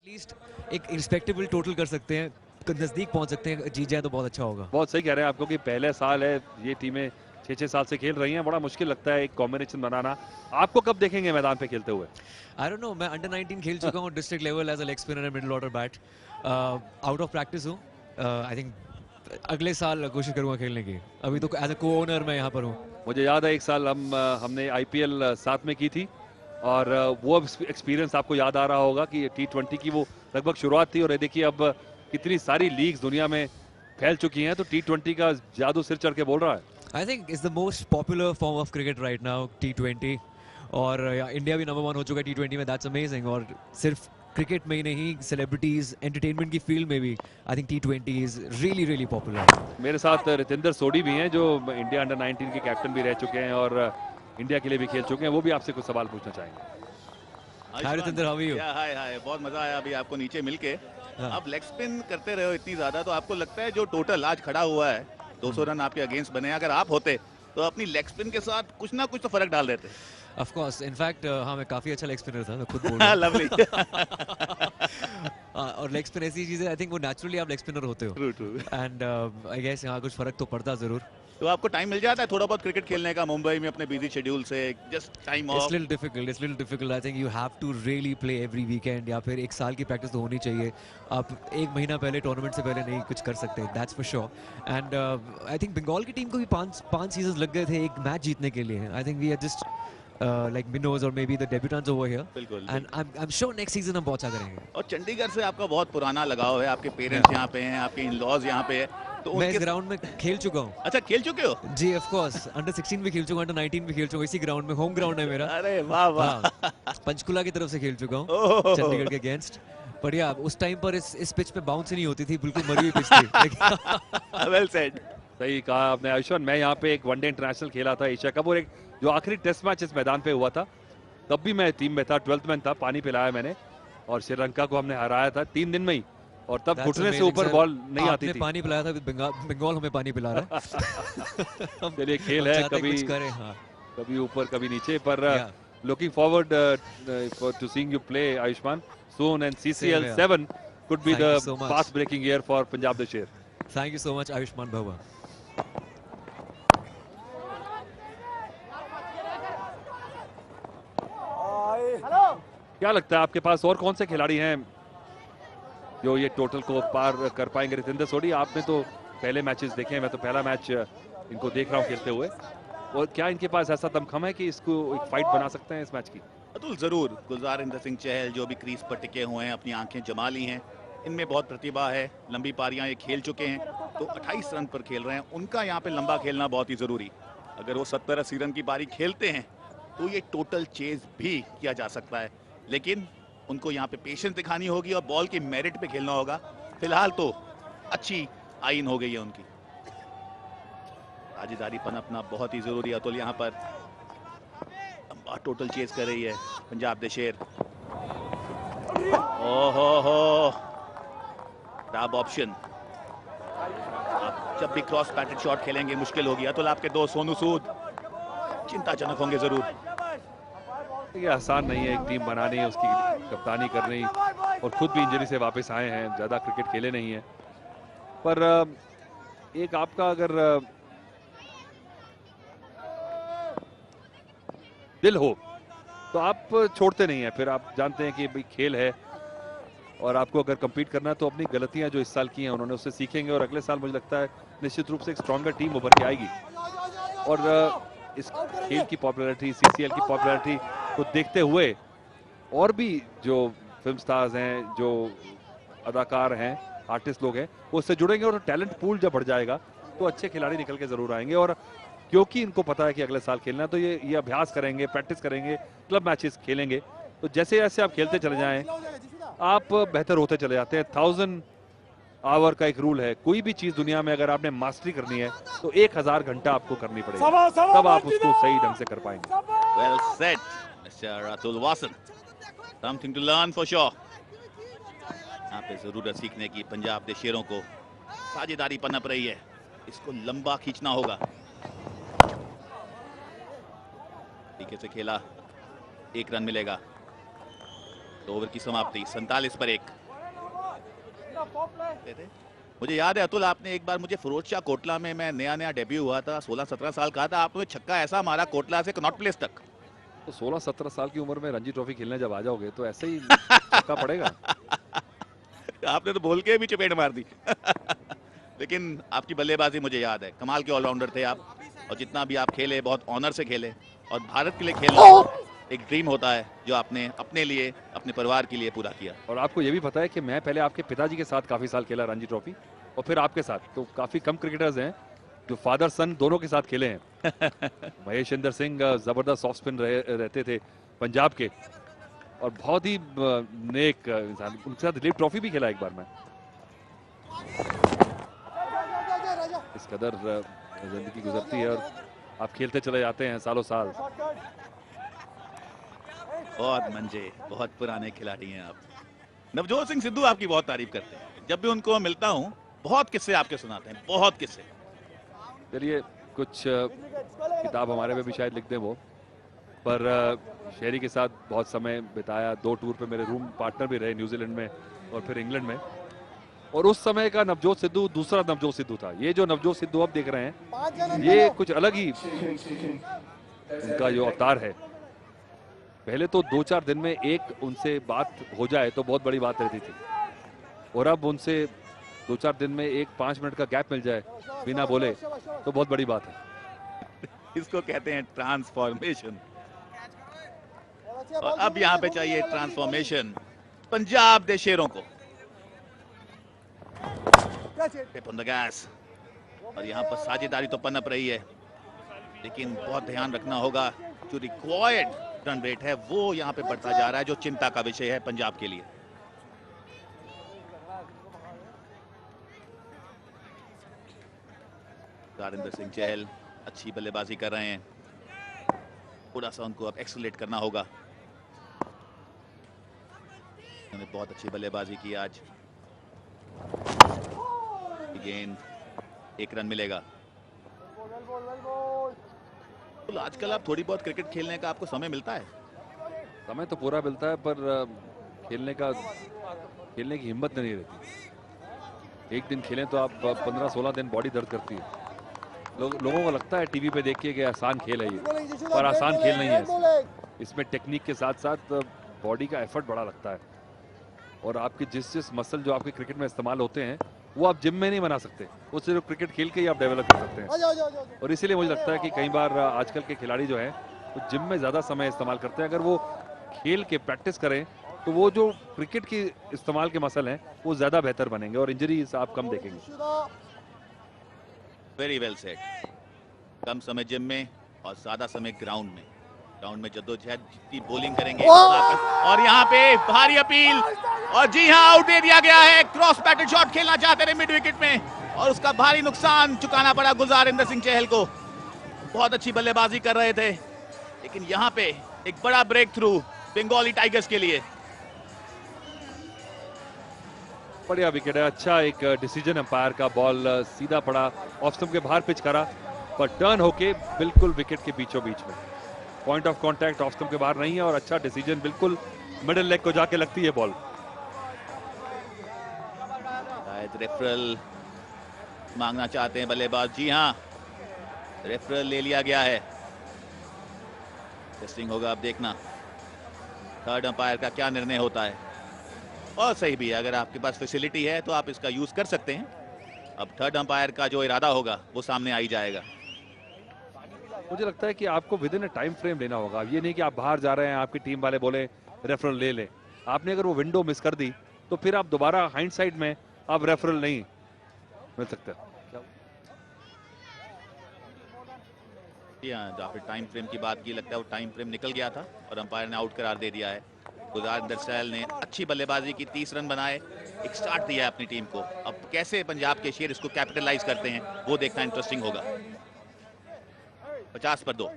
At least एक respectable total कर सकते हैं, नजदीक पहुंच सकते हैं, जीत जाए तो बहुत अच्छा होगा। बहुत सही कह रहे हैं आपको कि पहले साल है, ये टीमें 6-6 साल से खेल रही हैं, बड़ा मुश्किल लगता है एक कॉम्बिनेशन बनाना। आपको कब देखेंगे मैदान पे खेलते हुए? आई डोंट नो, मैं अंडर 19 खेल चुका हूँ district level as a leg spinner and middle order bat. Out of practice हूँ। आई थिंक अगले साल कोशिश करूंगा खेलने की। अभी तो एज अ को ओनर मैं यहाँ पर हूँ। मुझे याद है एक साल हमने आईपीएल साथ में की थी और वो एक्सपीरियंस आपको याद आ रहा होगा कि T20 की वो लगभग शुरुआत थी और ये देखिए अब कितनी सारी लीग्स दुनिया में फैल चुकी हैं, तो T20 का जादू सिर चढ़ के बोल रहा है। I think is the most popular form of cricket right now T20। और इंडिया भी नंबर 1 हो चुका है T20 में। That's amazing. और सिर्फ क्रिकेट में ही नहीं, सेलिब्रिटीज एंटरटेनमेंट की फील्ड में भी I think T20 is really really popular. मेरे साथ रितेंद्र सोडी भी हैं जो इंडिया अंडर 19 के कैप्टन भी रह चुके हैं और इंडिया के लिए भी खेल चुके हैं। वो भी आपसे कुछ सवाल पूछना चाहेंगे। हाय रितेंद्र, हाउ आर यू? हाय हाय, बहुत मजा आया अभी आपको नीचे मिलके। हाँ। आप लेग स्पिन करते रहे हो इतनी ज्यादा, तो आपको लगता है जो टोटल आज खड़ा हुआ है 200 रन आपके अगेंस्ट बने, अगर आप होते तो अपनी लेग स्पिन के साथ कुछ ना कुछ तो फर्क डाल देते? ऑफ कोर्स, इनफैक्ट हाँ, मैं काफी अच्छा लेग स्पिनर था, मैं खुद बोल रहा हूँ। लवली। और लेग स्पिन ऐसी चीज है, आई थिंक वो नेचुरली आप लेग स्पिनर होते हो। True true. And I guess यहाँ कुछ फर्क तो पड़ता जरूर। तो आपको टाइम मिल जाता है थोड़ा बहुत क्रिकेट खेलने का मुंबई में अपने बिजी शेड्यूल से? Just time of. It's little difficult. It's little difficult. I think you have to really play every weekend. या फिर एक साल की प्रैक्टिस तो होनी चाहिए। आप एक महीना पहले टूर्नामेंट से पहले नहीं कुछ कर सकते। That's for sure. And I think Bengal की टीम को भी पांच सीजन लग गए थे एक मैच जीतने के लिए। I think we are just like minnows or maybe the debutants over here. बिल्कुल। And I'm sure next season हम बहुत अच्छा करेंगे। और चंडीगढ़ से आपका बहुत पुराना लगाव है, आपके पेरेंट्स यहाँ पे हैं, आपके इन-लॉज यहाँ पे है, तो मैं इस उनके... ग्राउंड में खेल चुका हूँ। अच्छा, खेल चुके हो? जी ऑफ कोर्स, अंडर 16 भी खेल चुका हूँ, अंडर 19 भी खेल चुका हूँ, इसी ग्राउंड में। होम ग्राउंड है मेरा। अरे वाह वाह। हाँ, पंचकुला की तरफ से खेल चुका हूँ चंडीगढ़ के अगेंस्ट। पर या उस टाइम पर इस पिच पे बाउंस ही नहीं होती थी, बिल्कुल मरी हुई पिच थी। Well said. सही कहा आपने आयुष्मान। मैं यहाँ पे एक वनडे इंटरनेशनल खेला था एशिया कप, और एक जो आखिरी टेस्ट मैच इस मैदान पे हुआ था, तब भी मैं टीम में था, 12th मैन था। पानी पिलाया मैंने और श्रीलंका को हमने हराया था 3 दिन में ही, और तब घुटने से ऊपर बॉल नहीं आती थी। पानी पिलाया था, बंगाल हमें पानी पिला रहा है। चलिए, खेल है, कभी ऊपर कभी नीचे, पर looking forward to seeing you play Ayushman soon, and CCL 7 could be the fast breaking year for Punjab the Sher. Thank you so much Ayushman Bhava. क्या लगता है आपके पास और कौन से खिलाड़ी हैं जो ये टोटल को पार कर पाएंगे? रितेंद्र सोडी, आपने तो पहले मैचेस देखे हैं, मैं तो पहला मैच इनको देख रहा हूँ खेलते हुए, और क्या इनके पास ऐसा दमखम है कि इसको एक फाइट बना सकते हैं इस मैच की? अतुल जरूर। गुलजार सिंह चहल जो भी क्रीज पर टिके हुए हैं, अपनी आंखें जमा ली हैं, इनमें बहुत प्रतिभा है, लंबी पारियां ये खेल चुके हैं, तो 28 रन पर खेल रहे हैं, उनका यहाँ पे लंबा खेलना बहुत ही जरूरी। अगर वो 70-80 रन की पारी खेलते हैं तो ये टोटल चेज भी किया जा सकता है, लेकिन उनको यहाँ पे पेशेंस दिखानी होगी और बॉल की मेरिट पे खेलना होगा। फिलहाल तो अच्छी आइन हो गई है उनकी। साझेदारी पनपना बहुत ही जरूरी है। अतुल यहाँ पर लंबा टोटल चेज कर रही है पंजाब द शेर। ओहो, टॉप ऑप्शन। आप जब भी क्रॉस पैटेड शॉट खेलेंगे मुश्किल होगी। अतुल, आपके दो सोनू सूद चिंताजनक होंगे जरूर। ये आसान नहीं है एक टीम बनानी, उसकी कप्तानी करनी, और खुद भी इंजरी से वापस आए हैं, ज्यादा क्रिकेट खेले नहीं है, पर एक आपका अगर दिल हो तो आप छोड़ते नहीं है। फिर आप जानते हैं कि भाई खेल है, और आपको अगर compete करना है तो अपनी गलतियां जो इस साल की हैं उन्होंने उससे सीखेंगे, और अगले साल मुझे लगता है निश्चित रूप से एक स्ट्रॉन्गर टीम उभर के आएगी। और इस खेल की पॉपुलैरिटी, CCL की पॉपुलैरिटी को देखते हुए और भी जो फिल्म स्टार्स हैं, जो अदाकार हैं, आर्टिस्ट लोग हैं, वो उससे जुड़ेंगे, और टैलेंट पूल जब बढ़ जाएगा तो अच्छे खिलाड़ी निकल के जरूर आएंगे। और क्योंकि इनको पता है कि अगले साल खेलना है, तो ये अभ्यास करेंगे, प्रैक्टिस करेंगे, क्लब मैचेस खेलेंगे, तो जैसे जैसे आप खेलते चले जाएं आप बेहतर होते चले जाते हैं। 1000 आवर का एक रूल है, कोई भी चीज दुनिया में अगर आपने मास्टरी करनी है तो 1000 घंटा आपको करनी पड़ेगी, तब आप उसको सही ढंग से कर पाएंगे। Well said, Mr. Atul Wasan. Something to learn for sure. यहाँ पे जरूरत सीखने की पंजाब के शेरों को। साझेदारी पनप रही है, इसको लंबा खींचना होगा। तरीके से खेला, 1 रन मिलेगा। तो ओवर की समाप्ति 47 पर 1। मुझे याद है अतुल, आपने एक बार मुझे फिरोजशाह कोटला में, मैं नया नया डेब्यू हुआ था, 16-17 साल का था, आपने छक्का ऐसा मारा कोटला से कनॉट प्लेस तक। तो 16-17 साल की उम्र में रणजी ट्रॉफी खेलने जब आ जाओगे तो ऐसे ही छक्का पड़ेगा। आपने तो बोल के भी चपेट मार दी। लेकिन आपकी बल्लेबाजी मुझे याद है, कमाल के ऑलराउंडर थे आप, और जितना भी आप खेले बहुत ऑनर से खेले, और भारत के लिए खेलना एक ड्रीम होता है जो आपने अपने लिए, अपने परिवार के लिए पूरा किया। और आपको ये भी पता है कि मैं पहले आपके पिताजी के साथ काफी साल खेला रणजी ट्रॉफी, और फिर आपके साथ, तो काफी कम क्रिकेटर्स हैं जो फादर सन दोनों के साथ खेले हैं। महेशिंदर सिंह जबरदस्त ऑफ स्पिन रहते थे पंजाब के, और बहुत ही नेक इंसान, उनके साथ दिलीप ट्रॉफी भी खेला एक बार मैं। इस कदर जिंदगी गुजरती है और आप खेलते चले जाते हैं सालों साल। बहुत मंजे, बहुत पुराने खिलाड़ी हैं आप। नवजोत सिंह सिद्धू आपकी बहुत तारीफ करते हैं, जब भी उनको मिलता हूं बहुत किस्से आपके सुनाते हैं, बहुत किस्से। चलिए कुछ किताब हमारे पे भी शायद लिख दें वो, पर शेरी के साथ बहुत समय बिताया, 2 टूर पे मेरे रूम पार्टनर भी रहे, न्यूजीलैंड में और फिर इंग्लैंड में, और उस समय का नवजोत सिद्धू दूसरा नवजोत सिद्धू था। ये जो नवजोत सिद्धू अब देख रहे हैं ये कुछ अलग ही उनका जो अवतार है। पहले तो 2-4 दिन में एक उनसे बात हो जाए तो बहुत बड़ी बात रहती थी, और अब उनसे 2-4 दिन में एक 5 मिनट का गैप मिल जाए बिना बोले तो बहुत बड़ी बात है। इसको कहते हैं ट्रांसफॉर्मेशन, और अब यहाँ पे चाहिए ट्रांसफॉर्मेशन पंजाब दे शेरों को। टिप ऑन द गैस, और यहाँ पर साझेदारी तो पनप रही है, लेकिन बहुत ध्यान रखना होगा, जो रिक्वायर्ड रन रेट है वो यहाँ पे बढ़ता जा रहा है, जो चिंता का विषय है पंजाब के लिए। गुरदारिंदर सिंह चहल अच्छी बल्लेबाजी कर रहे हैं, थोड़ा सा उनको अब एक्सेलरेट करना होगा। उन्होंने बहुत अच्छी बल्लेबाजी की आज। गेंद, 1 रन मिलेगा। तो आजकल आप थोड़ी बहुत क्रिकेट खेलने का आपको समय मिलता है? समय तो पूरा मिलता है, पर खेलने की हिम्मत नहीं रहती। एक दिन खेलें तो आप 15-16 दिन बॉडी दर्द करती है। लोगों को लगता है टीवी पे देख के कि आसान खेल है ये, पर आसान खेल नहीं है। इसमें टेक्निक के साथ साथ बॉडी का एफर्ट बड़ा लगता है, और आपके जिस मसल जो आपके क्रिकेट में इस्तेमाल होते हैं वो आप जिम में नहीं बना सकते, वो सिर्फ क्रिकेट खेल के ही आप डेवलप कर सकते हैं। और इसीलिए मुझे लगता है कि कई बार आजकल के खिलाड़ी जो हैं वो जिम में ज़्यादा समय इस्तेमाल करते हैं। अगर वो खेल के प्रैक्टिस करें तो वो जो क्रिकेट के इस्तेमाल के मसल हैं वो ज़्यादा बेहतर बनेंगे, और इंजरीज आप कम देखेंगे। Very well said. कम समय जिम में और ज्यादा समय ग्राउंड में। ग्राउंड में जद्दोजहद, जितनी बॉलिंग करेंगे, और यहाँ पे भारी अपील, और जी हाँ आउट दे दिया गया है। क्रॉस बैटेड शॉट खेलना चाहते थे मिड विकेट में, और उसका भारी नुकसान चुकाना पड़ा गुरदारिंदर सिंह चहल को। बहुत अच्छी बल्लेबाजी कर रहे थे, लेकिन यहाँ पे एक बड़ा ब्रेक थ्रू बंगाली टाइगर्स के लिए। बढ़िया विकेट है, अच्छा एक डिसीजन अंपायर का, बॉल सीधा पड़ा, ऑफ स्टंप के बाहर पिच करा, पर टर्न होके बिल्कुल विकेट के बीचों बीच में, point of contact off stump के बाहर नहीं है, और अच्छा डिसीजन, बिल्कुल मिडिल लेग को जाके लगती है बॉल। शायद रेफरल मांगना चाहते हैं बल्लेबाज। जी हाँ, रेफरल ले लिया गया है। टेस्टिंग होगा, अब देखना थर्ड अंपायर का क्या निर्णय होता है। और सही भी है, अगर आपके पास फैसिलिटी है तो आप इसका यूज कर सकते हैं। अब थर्ड अंपायर का जो इरादा होगा वो सामने आ ही जाएगा। मुझे लगता है कि आपको विद इन टाइम फ्रेम लेना होगा। ये नहीं कि आप बाहर जा रहे हैं, आपकी टीम वाले बोले रेफरल ले लें। आपने अगर वो विंडो मिस कर दी तो फिर आप दोबारा हाइंडसाइड में आप रेफरल नहीं मिल सकता। जो आपने टाइम फ्रेम की बात की, लगता है वो टाइम फ्रेम निकल गया था और अंपायर ने आउट करार दे दिया है। गुरदारिंदर चहल ने अच्छी बल्लेबाजी की, 30 रन बनाए, एक स्टार्ट दिया है अपनी टीम को। अब कैसे पंजाब के शेर इसको कैपिटलाइज करते हैं वो देखना इंटरेस्टिंग होगा। 50 पर 2।